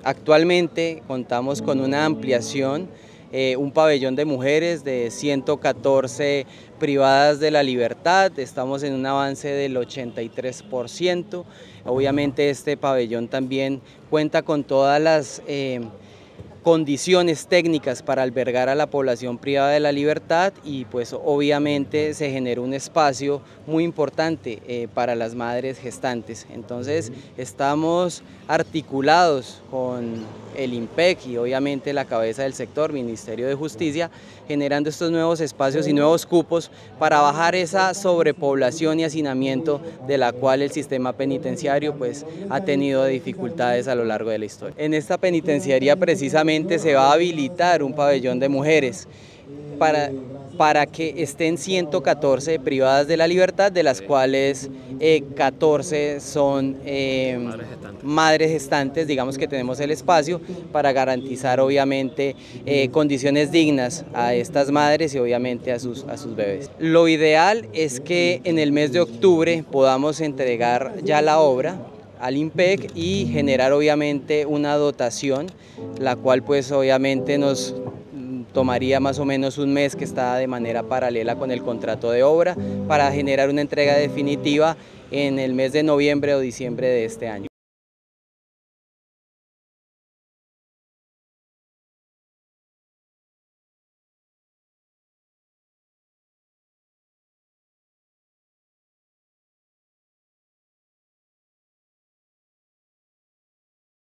Actualmente contamos con una ampliación, un pabellón de mujeres de 114 privadas de la libertad, estamos en un avance del 83%. Obviamente este pabellón también cuenta con todas las condiciones técnicas para albergar a la población privada de la libertad y pues obviamente se genera un espacio muy importante para las madres gestantes. Entonces estamos articulados con el IMPEC y obviamente la cabeza del sector, Ministerio de Justicia, generando estos nuevos espacios y nuevos cupos para bajar esa sobrepoblación y hacinamiento de la cual el sistema penitenciario pues ha tenido dificultades a lo largo de la historia. En esta penitenciaría precisamente se va a habilitar un pabellón de mujeres para que estén 114 privadas de la libertad, de las cuales 14 son madres gestantes. Digamos que tenemos el espacio para garantizar obviamente condiciones dignas a estas madres y obviamente a sus bebés. Lo ideal es que en el mes de octubre podamos entregar ya la obra al IMPEC y generar obviamente una dotación, la cual pues obviamente nos tomaría más o menos un mes, que está de manera paralela con el contrato de obra, para generar una entrega definitiva en el mes de noviembre o diciembre de este año.